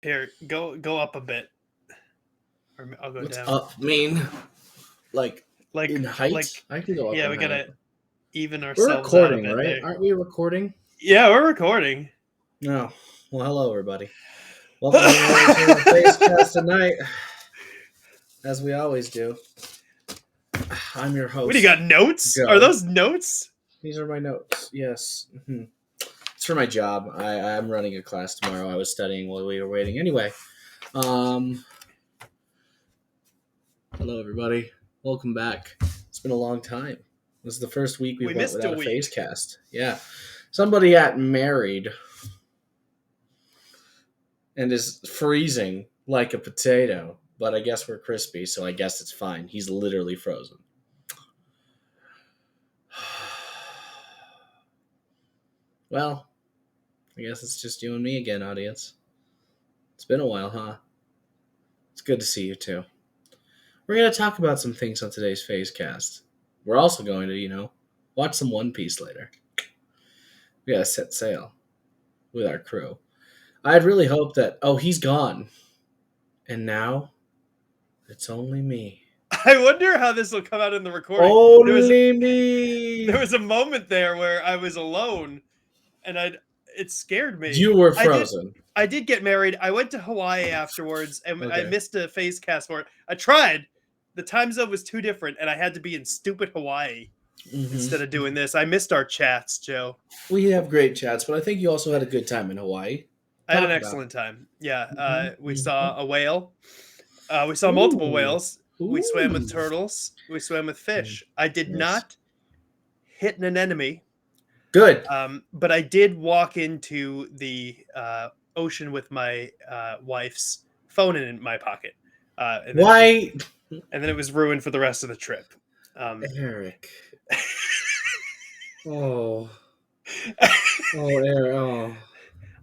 Here, go up a bit. Or I'll go What's down. up mean? Like in height? Like, I can go up. yeah, in we height. gotta even We're ourselves out a recording, bit right? there. Aren't we recording? Yeah, we're recording. No. Well, hello, everybody. Welcome to our PhazeCast tonight, as we always do. I'm your host. What do you got? Notes? Joe. Are those notes? These are my notes. Yes. Mm-hmm. It's for my job. I'm running a class tomorrow. I was studying while we were waiting. Anyway, hello, everybody. Welcome back. It's been a long time. This is the first week we went missed without a a week. PhazeCast. Yeah. Somebody got married and is freezing like a potato, but I guess we're crispy, so I guess it's fine. He's literally frozen. Well, I guess it's just you and me again, audience. It's been a while, huh? It's good to see you too. We're going to talk about some things on today's PhazeCast. We're also going to, watch some One Piece later. We got to set sail with our crew. I'd really hoped that, he's gone. And now, it's only me. I wonder how this will come out in the recording. Only me! There was a moment there where I was alone, and it scared me. You were frozen. I did get married. I went to Hawaii afterwards, and Okay. I missed a PhazeCast for it. I tried. The time zone was too different, and I had to be in stupid Hawaii instead of doing this. I missed our chats, Joe. We have great chats, but I think you also had a good time in Hawaii. I had an excellent time. Yeah, we saw a whale. We saw multiple whales. We swam with turtles. We swam with fish. I did not hit an enemy. Good. But I did walk into the ocean with my wife's phone in my pocket. Why? And then it was ruined for the rest of the trip. Eric. Eric. Oh.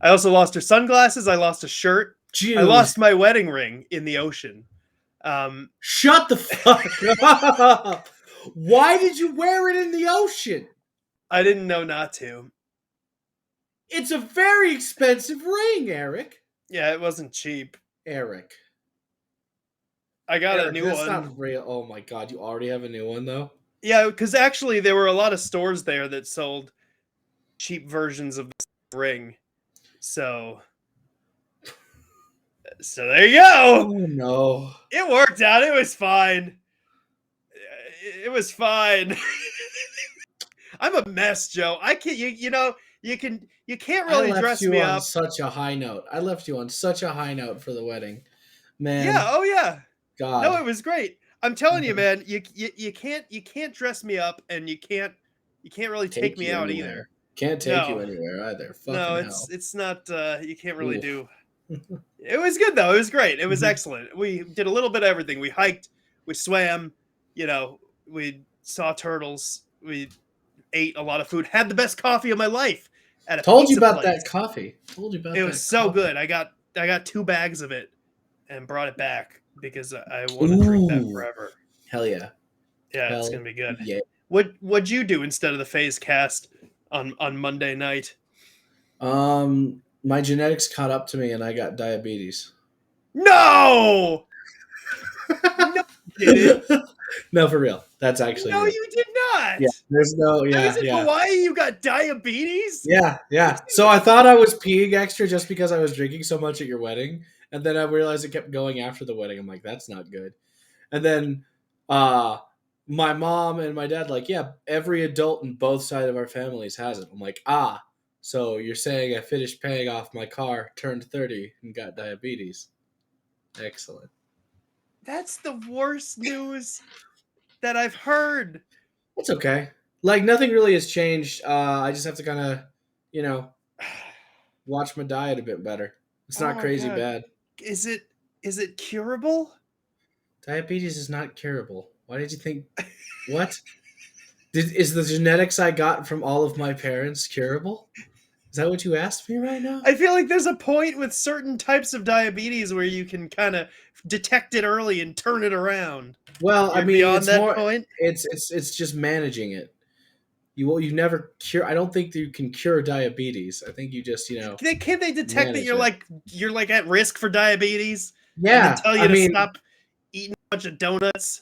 I also lost her sunglasses. I lost a shirt. Dude. I lost my wedding ring in the ocean. Shut the fuck up. Why did you wear it in the ocean? I didn't know not to. It's a very expensive ring, Eric. Yeah, it wasn't cheap. Eric. I got a new that's one. That's not real. Oh my god, you already have a new one though? Yeah, because actually there were a lot of stores there that sold cheap versions of the ring. So there you go. Oh no. It worked out. It was fine. It was fine. I'm a mess, Joe. I can't. You can't really dress me up. Such a high note. I left you on such a high note for the wedding, man. Yeah. Oh yeah. God. No, it was great. I'm telling you, man. You can't dress me up, and you can't really take me out either. Can't take you anywhere either. Fucking hell. It's not. You can't really do. It was good though. It was great. It was excellent. We did a little bit of everything. We hiked. We swam. We saw turtles. We ate a lot of food. Had the best coffee of my life. Told you about that coffee. It was so good. I got 2 bags of it and brought it back because I want to drink that forever. Hell yeah. Yeah, it's gonna be good. Yeah. What'd you do instead of the PhazeCast on Monday night? My genetics caught up to me and I got diabetes. No! No, you didn't. No, for real. That's actually no, real. You did not. Yeah, there's no. Yeah, I was in Hawaii. You got diabetes. Yeah. So I thought I was peeing extra just because I was drinking so much at your wedding, and then I realized it kept going after the wedding. I'm like, that's not good. And then, my mom and my dad every adult in both sides of our families has it. I'm like, so you're saying I finished paying off my car, turned 30, and got diabetes? Excellent. That's the worst news that I've heard. It's okay. Nothing really has changed. I just have to kind of, watch my diet a bit better. It's not crazy bad. Is it curable? Diabetes is not curable. Why did you think? What? Is the genetics I got from all of my parents curable? Is that what you asked me right now? I feel like there's a point with certain types of diabetes where you can kind of detect it early and turn it around. Well, You're beyond that point. It's just managing it. You never cure. I don't think that you can cure diabetes. I think you just Can't they detect that manage it. you're like at risk for diabetes, and then Yeah, tell I you to mean, stop eating a bunch of donuts?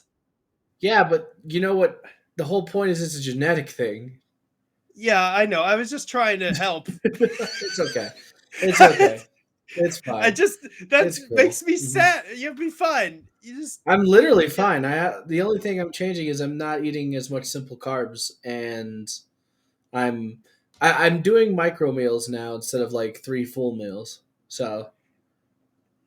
yeah, but you know what? The whole point is it's a genetic thing. Yeah, I know. I was just trying to help. It's okay. It's okay. It's I fine. just that It's cool. makes me sad. You'll be fine. You just I'm literally yeah, fine. The only thing I'm changing is I'm not eating as much simple carbs, and I'm I'm doing micro meals now instead of like 3 full meals. So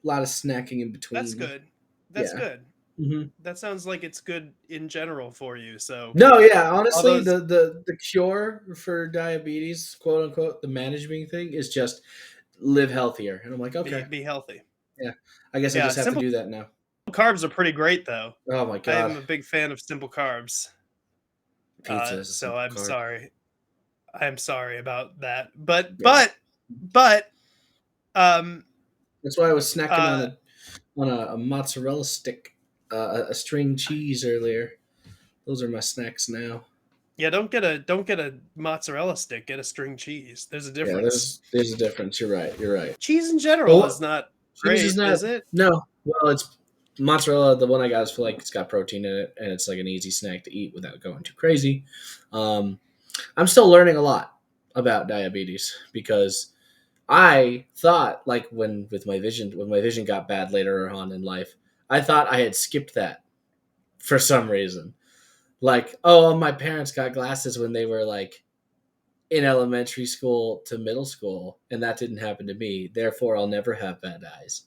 a lot of snacking in that's between. good. That's Yeah. good. hmm That sounds like it's good in general for you. So No, yeah. all Honestly, those the cure for diabetes, quote unquote, the managing thing is just live healthier. And I'm like, okay, be healthy. yeah. I guess I Yeah, just have to simple do that now. carbs are pretty great though. Oh my I god, am a big fan of simple carbs. pizza is a So simple I'm carb. sorry. I'm sorry about that. Yeah. But um That's why I was snacking uh on a mozzarella stick, a string cheese earlier. Those are my snacks now. yeah, don't get a mozzarella stick, get a string cheese. There's a Yeah, difference. there's a difference. You're right. You're right. Cheese in But general is not cheese is great, not. is it? No. Well, it's mozzarella. The one I got is for like it's got protein in it, and it's like an easy snack to eat without going too crazy. Um, I'm still learning a lot about diabetes because I thought like when my vision got bad later on in life, I thought I had skipped that for some reason. Like, oh, my parents got glasses when they were like in elementary school to middle school, and that didn't happen to me. Therefore, I'll never have bad eyes.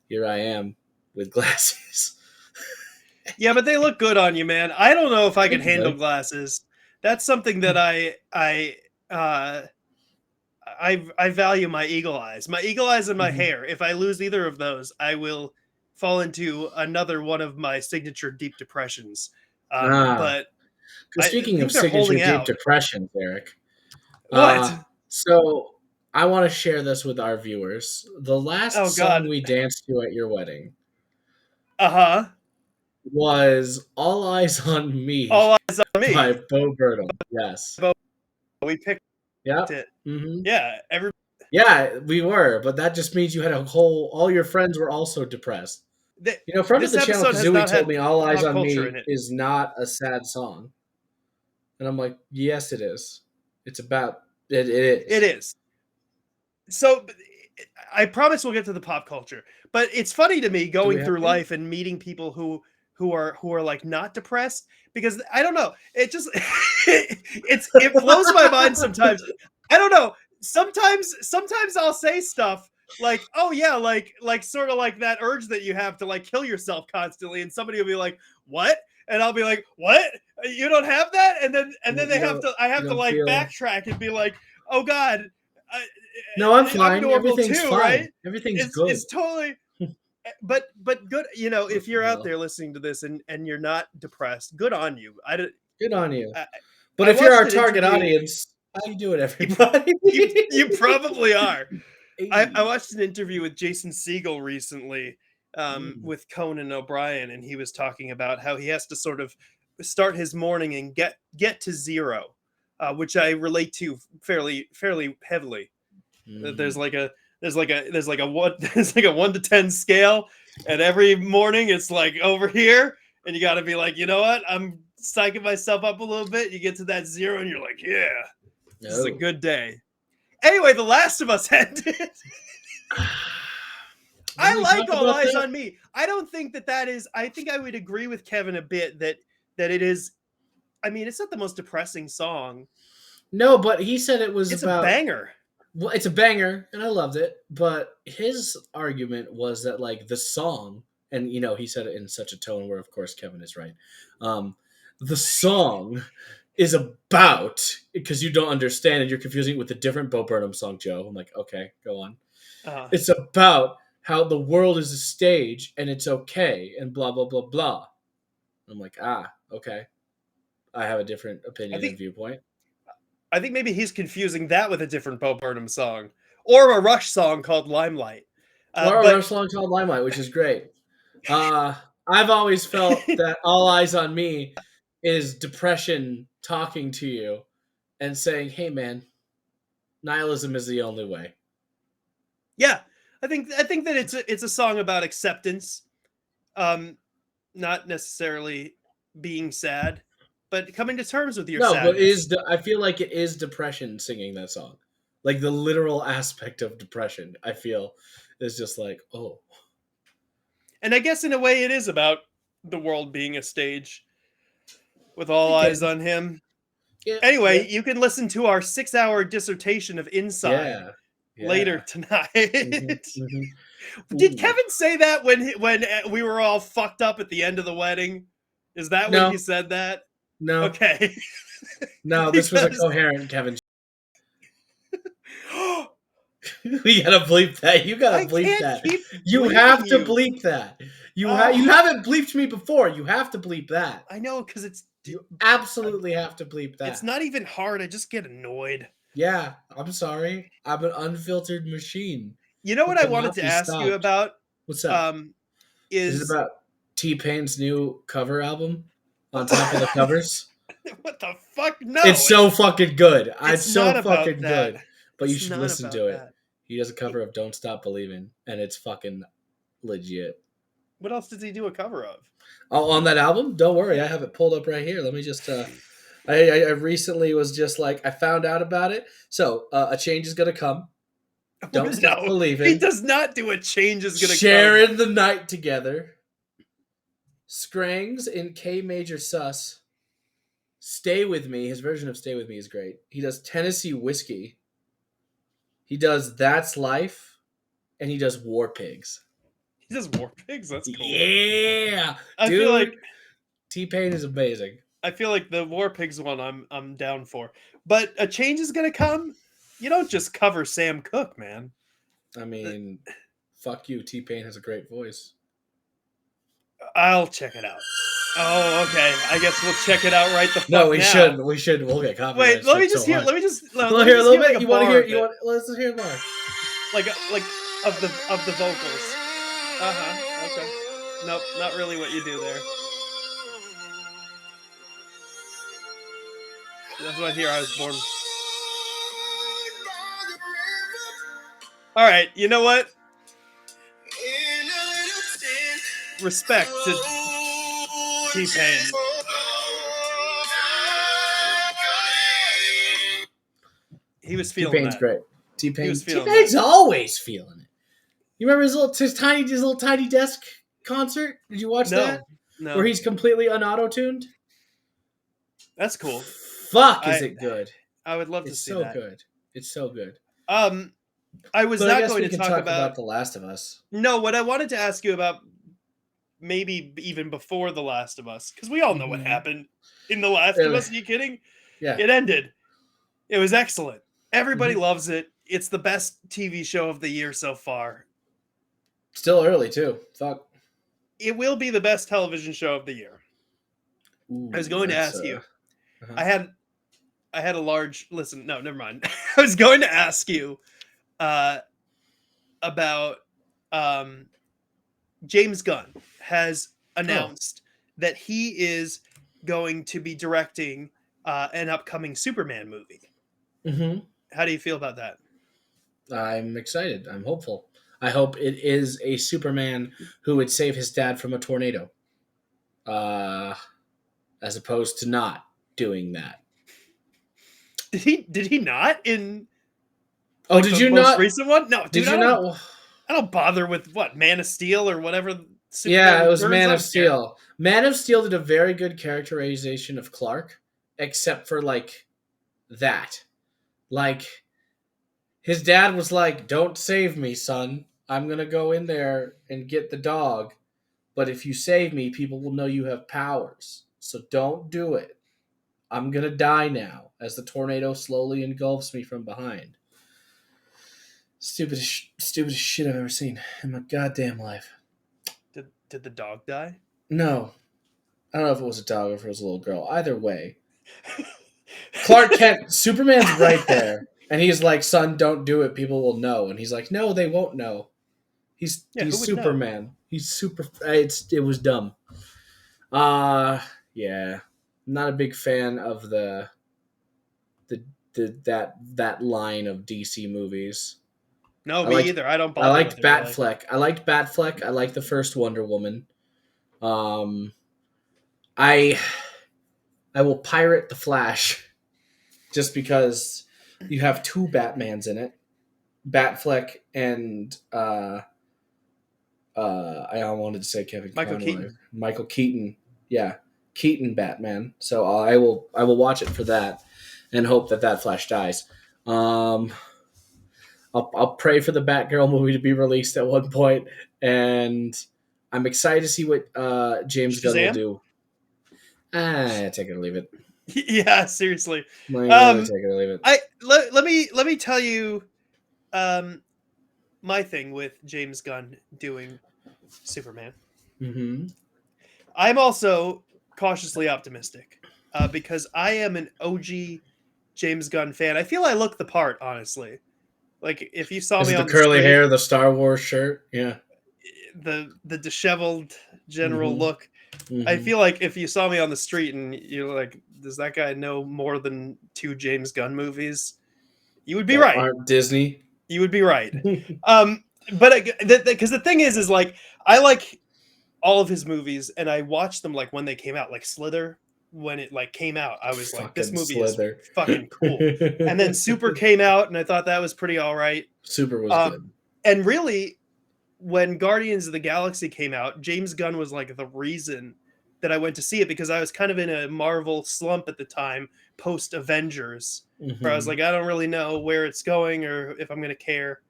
Here I am with glasses. Yeah, but they look good on you, man. I don't know if I can Thank you, handle buddy. glasses. That's something that uh I value my eagle eyes. My eagle eyes and my Mhm. hair. If I lose either of those, I will fall into another one of my signature deep depressions. Ah, But because I speaking of think they're signature holding deep out. depressions, Eric. What? So I want to share this with our viewers. The last Oh song God. we danced to at your wedding Uh-huh. was "All Eyes on Me" All eyes on by me. Bo Burnham. Yes. But we picked Yep. it. hmm Yeah, every Yeah, we were, but that just means you had a whole. All your friends were also depressed. th- You know, friend of this the channel episode has Kazooie not told had me "All Eyes pop on culture in Me" it. is not a sad song, and I'm like, yes, it is. It's about it. It It is. is. So I promise we'll get to the pop culture. But it's funny to me Do going we have through to? life and meeting people who are like not depressed because I don't know. It just it blows my mind sometimes. I don't know. Sometimes I'll say stuff like, "Oh yeah, like sort of like that urge that you have to like kill yourself constantly," and somebody will be like, "What?" And I'll be like, "What? You don't have that?" And then You don't. I You have to don't like feel. backtrack and be like, "Oh God, I, No, I'm I'm fine. normal Everything's too, fine. right?" Everything's good. It's totally but good, you know, What if the you're out hell? there listening to this and you're not depressed, good on you. Good on you. I, But I if you're watched our an target interview. audience, how you doing, You, everybody? you probably are. I Hey. watched an interview with Jason Segel recently, Mm. with Conan O'Brien, and he was talking about how he has to sort of start his morning and get to zero, which I relate to fairly heavily. There's Mhm. like a there's like a one there's like a 1 to 10 scale, and every morning it's like over here, and you got to be like, you know what? I'm psyching myself up a little bit. You get to that zero, and you're like, yeah, this is a No. good day. Anyway, The Last of Us ended. Didn't I we like talk All about Eyes that? on Me. I don't think that is. I think I would agree with Kevin a bit that it is. I mean, it's not the most depressing song. No, but he said it was It's a about. banger. Well, it's a banger, and I loved it. But his argument was that like the song, and he said it in such a tone where, of course, Kevin is right. Um, the song is about because you don't understand and you're confusing it with a different Bo Burnham song, Joe. I'm like, okay, go on. Uh, It's about how the world is a stage and it's okay and blah blah blah blah. I'm like, okay. I have a different I opinion and think viewpoint. I think maybe he's confusing that with a different Bo Burnham song or a Rush song called Limelight. Or a But Rush song called Limelight, which is great. Uh, I've always felt that All Eyes on Me is depression talking to you and saying, "Hey, man, nihilism is the only way." Yeah, I think that it's a song about acceptance, not necessarily being sad, but coming to terms with your No, but sadness. I feel like it is depression singing that song. Like the literal aspect of depression, I feel is just like, oh, And I guess in a way it is about the world being a stage with all eyes again, on him. yeah, yeah, Anyway, you can listen to our 6-hour dissertation of Inside yeah, later yeah. tonight. Did Ooh. Kevin say that when we were all fucked up at the end of the wedding? Is that when he No, said that? no, Okay. no. This was a Because coherent Kevin. We gotta bleep that. You gotta I bleep can't that. keep You bleeping have to you. bleep that. You Oh, haven't bleeped me before. You have to bleep that. I know because You absolutely have to bleep it's that. not even hard. I just get annoyed. Yeah, I'm sorry. I'm an unfiltered machine You know who what I wanted cannot to be ask you stopped. about? What's up? Um, Is it is about T-Pain's new cover album on top of the covers? what the fuck? It's No, so fucking good. it's It's so not about fucking that. good. But you It's should not listen to about it. that. He does a cover of Don't Stop Believing, and it's fucking legit. What else does he do a cover of? Oh, on that album? Don't worry, I Yeah. have it pulled up right here. Let me just I recently was just like I found out about it. So a change is gonna come. Don't stop No, he believing. does not do a change is gonna come. Sharing the night together. Scrangs in K major sus. Stay with me. His version of Stay with Me is great. He does Tennessee Whiskey. He does That's Life, and he does War Pigs. He does War Pigs. That's cool. Yeah, I feel dude. like T-Pain is amazing. the War Pigs one I'm down for. But a change is gonna come. You don't just cover Sam Cooke, man. I mean, fuck you. T-Pain has a great voice. I'll check it out. Oh, okay. I guess we'll check it out right the No, fuck we now. should. We should. We'll get copyright Wait, let me strike just so hear. hard. Let me just. Let We'll me hear a just little hear like bit. a You want to bar hear? of it, Let's just hear more. like of the vocals. Uh huh. Okay. Nope, not really what you do there. That's what Here I Was Born. All right. You know what? Respect to T-Pain. He was feeling T-Pain's that. great. He was T-Pain. feeling that. T-Pain's always feeling it. You remember his little tiny desk concert? Did you watch that? No, Where no, he's completely unauto-tuned? that's cool. Fuck, is I it good? I would love to It's see so that. good. It's so good. Um, I was But I not guess going we to can talk talk about. about The Last of Us. No, what I wanted to ask you about, maybe even before The Last of Us, because we all know what Mm-hmm. happened in The Last of Really? Us. Are you kidding? Yeah. It ended. It was excellent. Everybody Mm-hmm. loves it. It's the best TV show of the year so far. Still early too. Fuck. It will be the best television show of the year. Ooh, I was going to that's ask you. uh-huh. I had a large listen. No, never mind. I was going to ask you uh, about James Gunn has Oh. announced that he is going to be directing an upcoming Superman movie. Mm-hmm. How do you feel about that? I'm excited. I'm hopeful. I hope it is a Superman who would save his dad from a tornado. Uh, as opposed to not doing that. Did he not in Oh, like did the you most not? recent one? No, Did dude, you not? I don't bother with what Man of Steel or whatever Superman Yeah, it was Returns. Man I of don't care. Steel. Man of Steel did a very good characterization of Clark, except for like that. Like his dad was like, "Don't save me, son. I'm gonna go in there and get the dog. But if you save me, people will know you have powers. So don't do it. I'm gonna die now." As the tornado slowly engulfs me from behind. Stupidest shit I've ever seen in my goddamn life. Did the dog die? No, I don't know if it was a dog or if it was a little girl. Either way, Clark Kent, Superman's right there, and he's like, "Son, don't do it. People will know." And he's like, "No, they won't know. Yeah, who He's would know? Superman. He's super. It was dumb. Uh yeah, I'm not a big fan of the that line of DC movies. No, I me liked either. I don't I bother with liked it really. Batfleck. I liked Batfleck. I liked the first Wonder Woman. Um, I I will pirate the Flash just because you have two Batmans in it, Batfleck and I wanted to say Kevin Michael Conroy, Keaton. Michael Keaton, yeah, Keaton Batman. So I will watch it for that, and hope that Flash dies. Um, I'll pray for the Batgirl movie to be released at one point, and I'm excited to see what James Gunn will Shazam? do. Take it or leave it. Yeah, seriously. Really Um, take it or leave it. let me tell you my thing with James Gunn doing Superman. Mm-hmm. I'm also cautiously optimistic because I am an OG James Gunn fan. I feel I look the part, honestly. Like if you saw Is me it the on the curly street, hair, the Star Wars shirt? Yeah. the disheveled general Mm-hmm. look, I Mm-hmm. feel like if you saw me on the street and you're like, does that guy know more than 2 James Gunn movies? You would be That right. aren't Disney. You would be right. But because the thing is like I like all of his movies, and I watched them like when they came out, like Slither. When it like came out, I was like, this Fucking movie is Slither. fucking cool. And then Super came out, and I thought that was pretty all right. Super was Um, good. and really, when Guardians of the Galaxy came out, James Gunn was like the reason that I went to see it because I was kind of in a Marvel slump at the time, post Avengers, where I was Mm-hmm. like, I don't really know where it's going or if I'm going to care.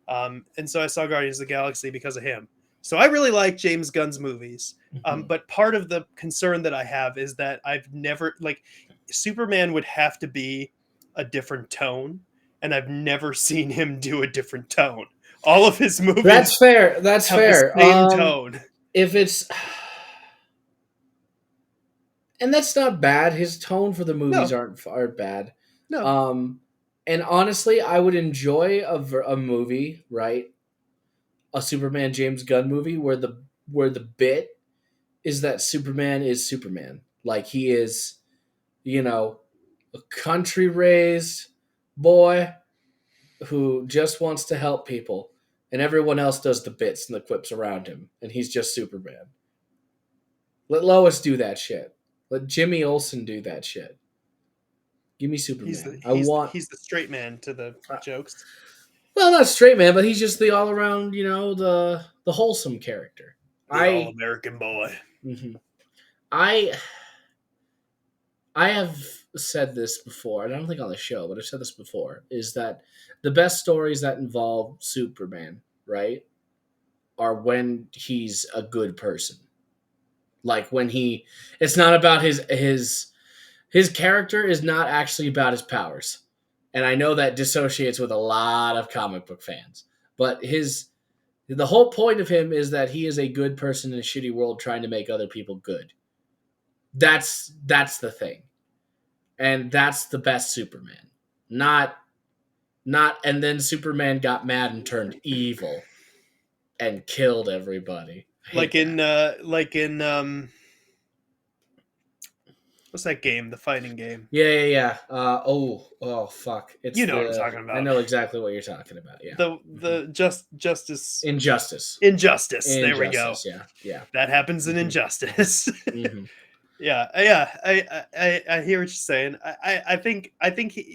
And so I saw Guardians of the Galaxy because of him. So I really like James Gunn's movies. Mm-hmm. But part of the concern that I have is that I've never, like, Superman would have to be a different tone, and I've never seen him do a different tone. All of his That's movies fair. That's have the fair. same tone. If it's and that's not bad. His tone for the movies No, aren't bad. no. Um, and honestly, I would enjoy a movie, right? A Superman James Gunn movie where the bit is that Superman is Superman, like he is, you know, a country raised boy who just wants to help people, and everyone else does the bits and the quips around him, and he's just Superman. Let Lois do that shit. Let Jimmy Olsen do that shit. Give me Superman. I want He's the straight man to the jokes. well, not straight man, but he's just the all around, the wholesome character. The all I American boy. mhm. I I have said this before, and I don't think on the show, but I've said this before, is that the best stories that involve Superman, right, are when he's a good person. Like when it's not about his character is not actually about his powers. And I know that dissociates with a lot of comic book fans. But the whole point of him is that he is a good person in a shitty world trying to make other people good. That's the thing. And that's the best Superman. Not and then Superman got mad and turned evil and killed everybody. I hate that. Like in what's that game? The fighting game. Yeah. Oh, fuck! You know what I'm talking I about. know exactly what you're talking about. Yeah, The justice Injustice. injustice. There we go. Injustice. Yeah. That happens in Mhm. Injustice. Mhm. yeah. I hear what you're saying. I think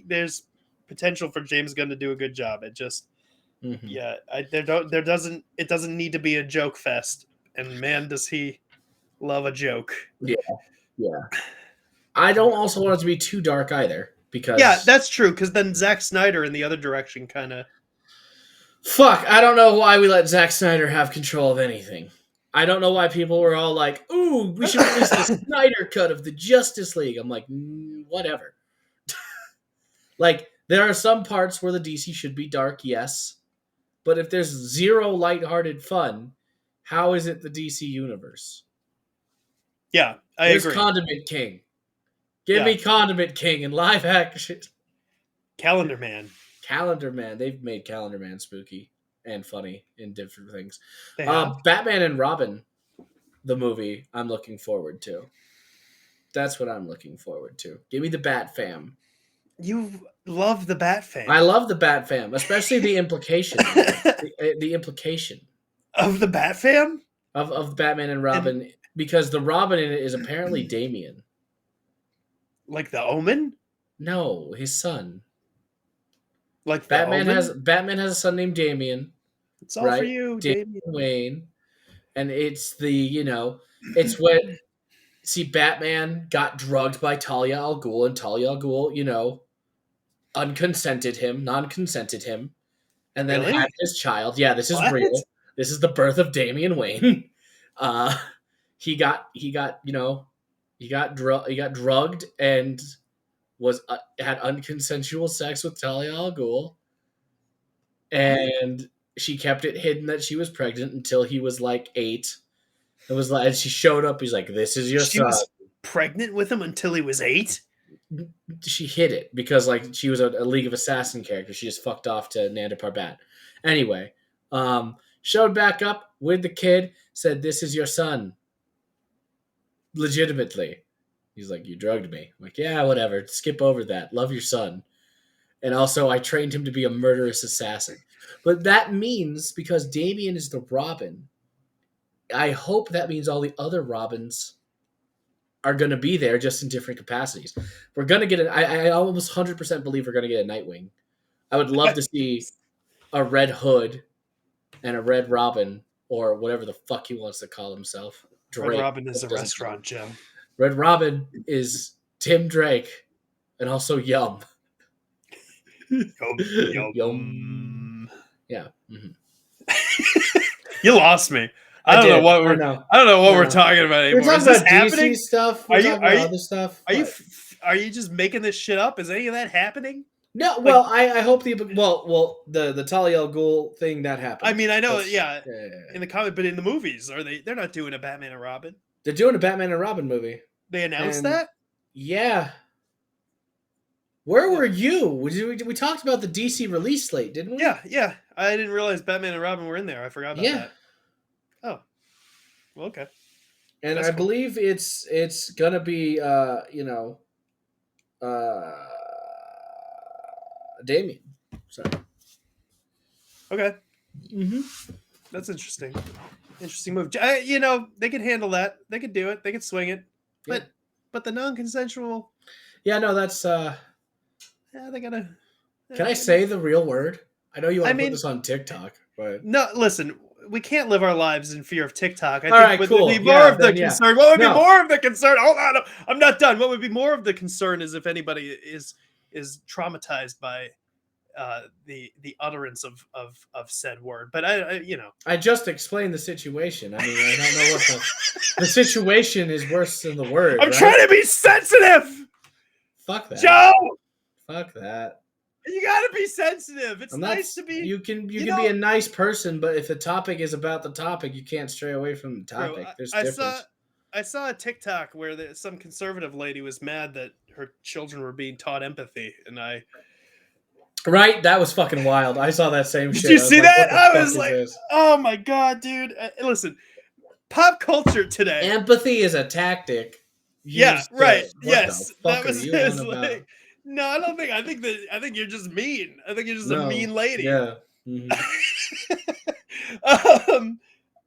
there's potential for James Gunn to do a good job. It just Mhm. there doesn't it doesn't need to be a joke fest. And man, does he love a joke. Yeah. Yeah. I don't also want it to be too dark either Yeah, because that's true. Because then Zack Snyder in the other direction kind of. fuck. I don't know why we let Zack Snyder have control of anything. I don't know why people were all like, "Ooh, we should release the Snyder cut of the Justice League." I'm like, whatever. Like, there are some parts where the DC should be dark, yes. But if there's zero lighthearted fun, how is it the DC universe? Yeah, I Where's agree. Condiment King? Give Yeah, me Condiment King in live action. Calendar Man. Calendar Man. They've made Calendar Man spooky and funny in different things. They have. Batman and Robin, the movie, I'm looking forward to. That's what I'm looking forward to. Give me the Bat Fam. You love the Bat I Fam. love the Bat Fam, especially the implication of it. The implication Of the Bat Fam? of Batman and And Robin, because the Robin in it is apparently Damian. like the Omen? No, his son. Like the Omen? Batman has a son named Damian, It's all for right? you, Damian Damien. Wayne, and it's it's when Batman got drugged by Talia al Ghul, and Talia al Ghul, non-consented him, and then had Really? his child. Yeah, this is What? real. This is the birth of Damian Wayne. Uh, he got he got drugged and was had unconsensual sex with Talia al Ghul, and she kept it hidden that she was pregnant until he was like 8. It was like, and she showed up. He's like, "This is your She son." was pregnant with him until he was 8? She hid it because like she was a League of Assassin character. She just fucked off to Nanda Parbat. Anyway, showed back up with the kid. Said, "This is your son." Legitimately, he's like, "You drugged me." I'm like, yeah, whatever. Skip over that. Love your son. And also, I trained him to be a murderous assassin. But that means, because Damien is the Robin, I hope that means all the other Robins are going to be there, just in different capacities. We're going to get I almost 100% believe we're going to get a Nightwing. I would love to see a Red Hood and a Red Robin, or whatever the fuck he wants to call himself. Red Drake. Robin is a Doesn't- restaurant, Joe. Red Robin is Tim Drake, and also Yum. Yum. Yum. Yeah. You lost me. I don't know what we're No. talking about We're anymore. talking Is this about happening? DC stuff. Are We're you- talking are about you- other stuff. Are you just making this shit up? Is any of that happening? No, well, I hope the Talia al Ghul thing that happened. I mean, I know, That's- yeah, in the comic, but in the movies, they're not doing a Batman and Robin. They're doing a Batman and Robin movie. They announced And- that? Yeah. Where were you? We talked about the DC release slate, didn't we? Yeah. I didn't realize Batman and Robin were in there. I forgot about Yeah. that. Oh. Well, okay. And That's I cool. believe it's gonna be Damien. Sorry. Okay. Mm-hmm. That's interesting. Interesting move. They could handle that. They could do it. They could swing it. Yeah. But the non-consensual, Yeah, no, that's they gotta. Can I say the real word? I know you want I to put mean- this on TikTok, but No, listen. We can't live our lives in fear of TikTok. I All think right, what cool. would be more Yeah, of the then, yeah. concern. What would No. be more of the concern? Hold on, I'm not done. What would be more of the concern is if anybody is traumatized by the utterance of said word. But I just explained the situation. I mean, I don't know what the situation is worse than the word. I'm right? trying to be sensitive, Fuck that. Joe. Fuck that. You gotta be sensitive. It's I'm not, nice to be. You can you be know- a nice person, but if the topic is about the topic, you can't stray away from the Bro, topic. There's I difference. saw a TikTok where some conservative lady was mad that her children were being taught empathy, and Right? That was fucking wild. I saw that same did shit. you I was see like, that? what the I fuck was is like, this? oh my god, dude! Listen, pop culture today. Empathy is a tactic. Yeah, used to- right. what Yes, the fuck that was are you his. on about? Like, no, I don't think. I think you're just mean. I think you're just a No. mean lady. Yeah. Mhm.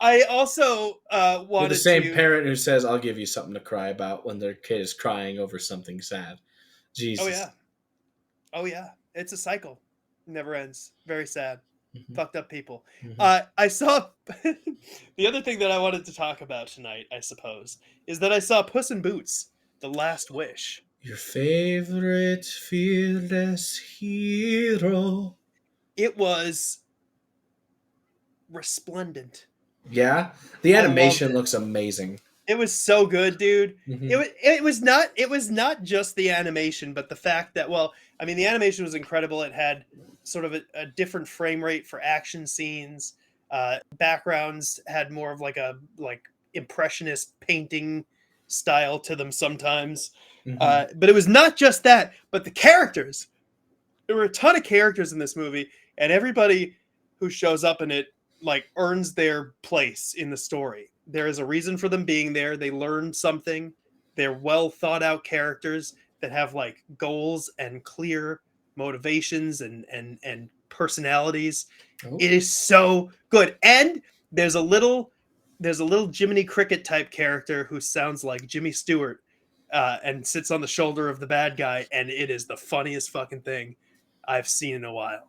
I also You're wanted the same to. parent who says, "I'll give you something to cry about" when their kid is crying over something sad. Jesus. Oh yeah. It's a cycle. Never ends. Very sad. Mhm. Fucked up people. Mhm. I saw the other thing that I wanted to talk about tonight, I suppose, is that I saw Puss in Boots: The Last Wish. Your favorite fearless hero. It was resplendent. Yeah, the I animation loved it. looks amazing. It was so good, dude. Mhm. It was not just the animation, but the fact that, well, I mean, the animation was incredible. It had sort of a different frame rate for action scenes. Backgrounds had more of like impressionist painting style to them sometimes. Mhm. But it was not just that, but the characters. There were a ton of characters in this movie, and everybody who shows up in it earns their place in the story. There is a reason for them being there. They learn something. They're well thought out characters. that have like goals and clear motivations and personalities. Oh. It is so good. And there's a little Jiminy Cricket type character who sounds like Jimmy Stewart, and sits on the shoulder of the bad guy, and it is the funniest fucking thing I've seen in a while.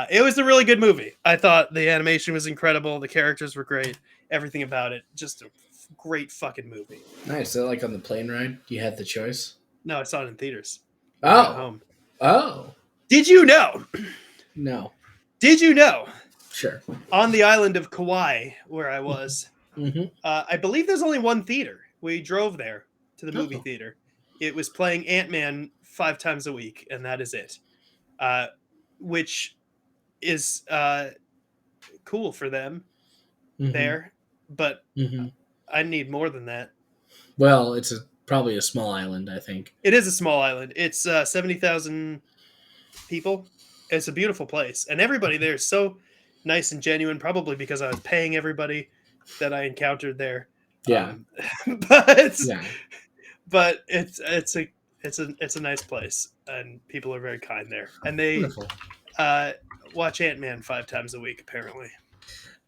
It was a really good movie. I thought the animation was incredible, the characters were great, everything about it, just a great fucking movie. Nice. So like on the plane ride, you had the choice. No, I saw it in theaters. When I got Oh. home. Oh. Did you know? No. Did you know? Sure. On the island of Kauai, where I was, Mm-hmm. I believe there's only one theater. We drove there to the movie Oh. theater. It was playing Ant-Man 5 times a week, and that is it. Which is cool for them there, but Mm-hmm. I need more than that. Well, it's probably a small island, I think. It is a small island. It's 70,000 people. It's a beautiful place, and everybody there is so nice and genuine. Probably because I was paying everybody that I encountered there. Yeah. But Yeah. but it's a nice place, and people are very kind there, and they Wonderful. watch Ant-Man 5 times a week apparently.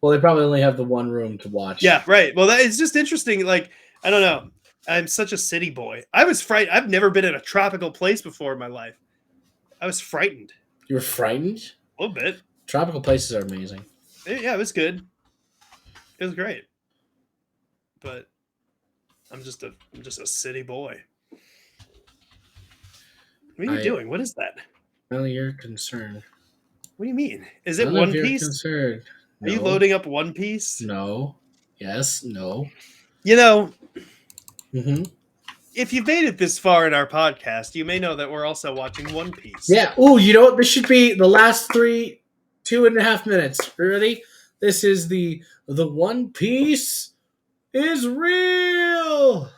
Well, they probably only have the one room to watch. Yeah, right. Well, that is just interesting. Like, I don't know. I'm such a city boy. I was frightened. I've never been in a tropical place before in my life. I was frightened You were frightened? a little bit. Tropical places are amazing. Yeah, it was good. It was great. But I'm just a city boy. What are you doing? What is that? Well, you're concerned. What do you mean? Is it None of One your Piece? concern. Are you No. loading up One Piece? No. Yes. No. You know, Mm-hmm. if you've made it this far in our podcast, you may know that we're also watching One Piece. Yeah. Ooh, you know what? This should be the last 2.5 minutes. Ready? This is the One Piece is real.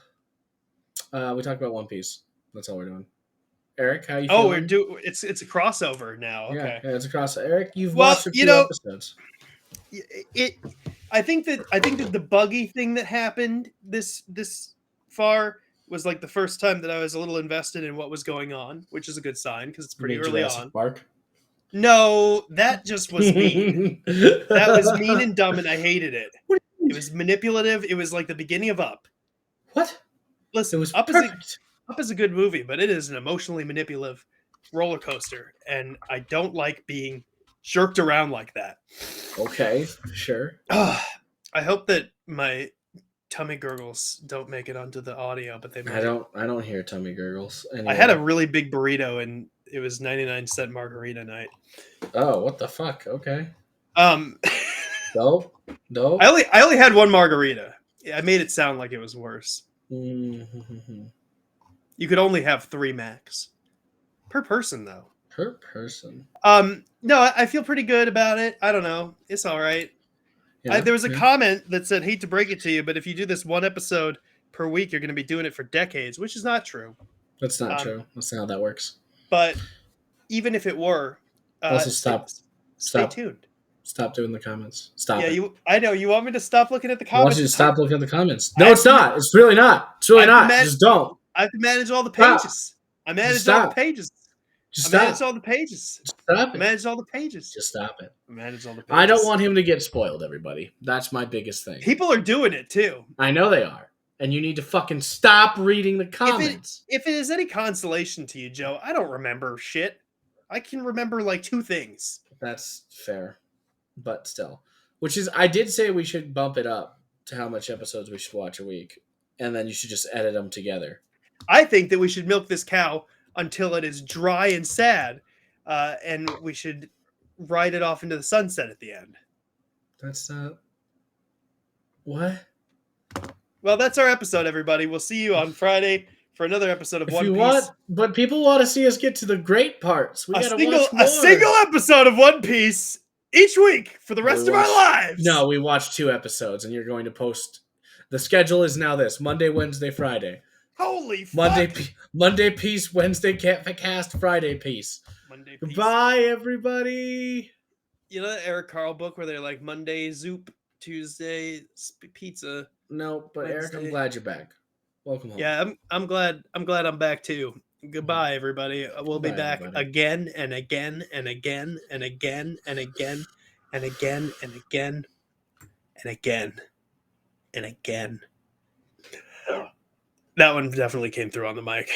We talked about One Piece. That's all we're doing. Eric, how you feeling? Oh, it's a crossover now. Okay. Yeah, it's across. Eric, you've Well, watched a you few know, episodes. I think that the buggy thing that happened this far was like the first time that I was a little invested in what was going on, which is a good sign because it's pretty You mean early Jurassic on. Park? No, that just was mean. That was mean and dumb, and I hated it. It was manipulative. It was like the beginning of Up. What? Listen, It was Up perfect. is a good movie, but it is an emotionally manipulative roller coaster, and I don't like being jerked around like that. Okay, sure. I hope that my tummy gurgles don't make it onto the audio, but they might. I don't hear tummy gurgles. Anyway. I had a really big burrito, and it was 99-cent margarita night. Oh, what the fuck? Okay. Dope. Dope. I only had one margarita. I made it sound like it was worse. Mm-hmm. You could only have 3 max per person, though. Per person. No, I feel pretty good about it. I don't know. It's all right. Yeah, There was a comment that said, "Hate to break it to you, but if you do this one episode per week, you're going to be doing it for decades," which is not true. That's not true. That's not how that works. But even if it were, also stay tuned. Stop doing the comments. Stop. Yeah, it. I know you want me to stop looking at the I comments. want you to stop looking at the comments. No, it's not. It's really not. It's really not. Just don't. I have to manage all the pages. I manage all the pages. Just I manage all the pages. Just stop it. I manage all the pages. Just stop it. I manage all the pages. I don't want him to get spoiled, everybody. That's my biggest thing. People are doing it too. I know they are. And you need to fucking stop reading the comments. If it is any consolation to you, Joe, I don't remember shit. I can remember like 2 things. That's fair. But still. Which is, I did say we should bump it up to how much episodes we should watch a week. And then you should just edit them together. I think that we should milk this cow until it is dry and sad. And we should ride it off into the sunset at the end. That's what? Well, that's our episode, everybody. We'll see you on Friday for another episode of One Piece. But people want to see us get to the great parts. We gotta watch more. A single episode of One Piece each week for the rest of our lives. No, we watched 2 episodes, and you're going to post. The schedule is now this: Monday, Wednesday, Friday. Holy fuck! Monday Piece, Wednesday Cast, Friday Piece. Monday Piece. Goodbye, everybody. You know that Eric Carl book where they're like Monday Zoop, Tuesday Pizza. No, but Wednesday. Eric, I'm glad you're back. Welcome home. Yeah, I'm glad I'm back too. Goodbye, everybody. We'll be Goodbye, back everybody. again and again and again and again and again and again and again and again and again. That one definitely came through on the mic.